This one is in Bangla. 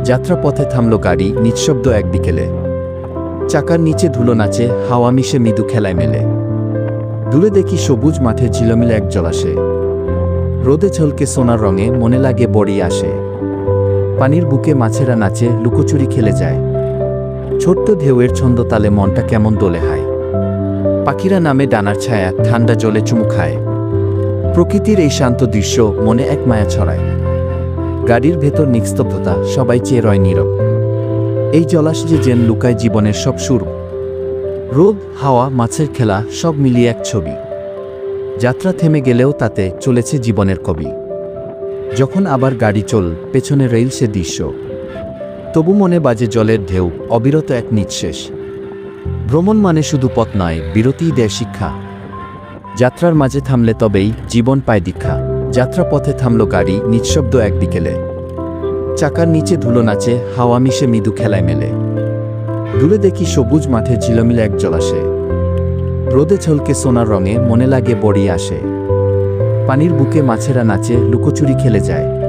যাত্রাপথে থামল গাড়ি, নিঃশব্দ এক বিকেলে। চাকার নিচে ধুলো নাচে, হাওয়া মিশে মৃদু খেলায় মেলে। দূরে দেখি সবুজ মাঠে ঝিলমিল এক জলাশয়। রোদে ঝলকে সোনার রঙে মনে লাগে বড়ি আসে। পানির বুকে মাছেরা নাচে, লুকোচুরি খেলে যায়। ছোট্ট ঢেউয়ের ছন্দ তালে মনটা কেমন দোলে হায়। পাখিরা নামে ডানার ছায়া, ঠান্ডা জলে চুমু খায়। প্রকৃতির এই শান্ত দৃশ্য মনে এক মায়া ছড়ায়। গাড়ির ভেতর নিস্তব্ধতা, সবাই চেয়ে রয় নীরব। এই জলাশয়ে যেন লুকায় জীবনের সব সুর। রোদ, হাওয়া, মাছের খেলা সব মিলিয়ে এক ছবি। যাত্রা থেমে গেলেও তাতে চলেছে জীবনের কবি। যখন আবার গাড়ি চল, পেছনে রেল সে দৃশ্য। তবু মনে বাজে জলের ঢেউ, অবিরত এক নিঃশেষ। ভ্রমণ মানে শুধু পথ নয়, বিরতিই দেয় শিক্ষা। যাত্রার মাঝে থামলে তবেই জীবন পায় দীক্ষা। যাত্রাপথে থামল গাড়ি, নিঃশব্দ এক বিকেলে। চাকার নিচে ধুলো নাচে, হাওয়া মিশে মৃদু খেলায় মেলে। দূরে দেখি সবুজ মাঠে ঝিলমিল এক জলাশয়। রোদে ঝলকে সোনার রঙে মনে লাগে বড়ি আসে। পানির বুকে মাছেরা নাচে, লুকোচুরি খেলে যায়।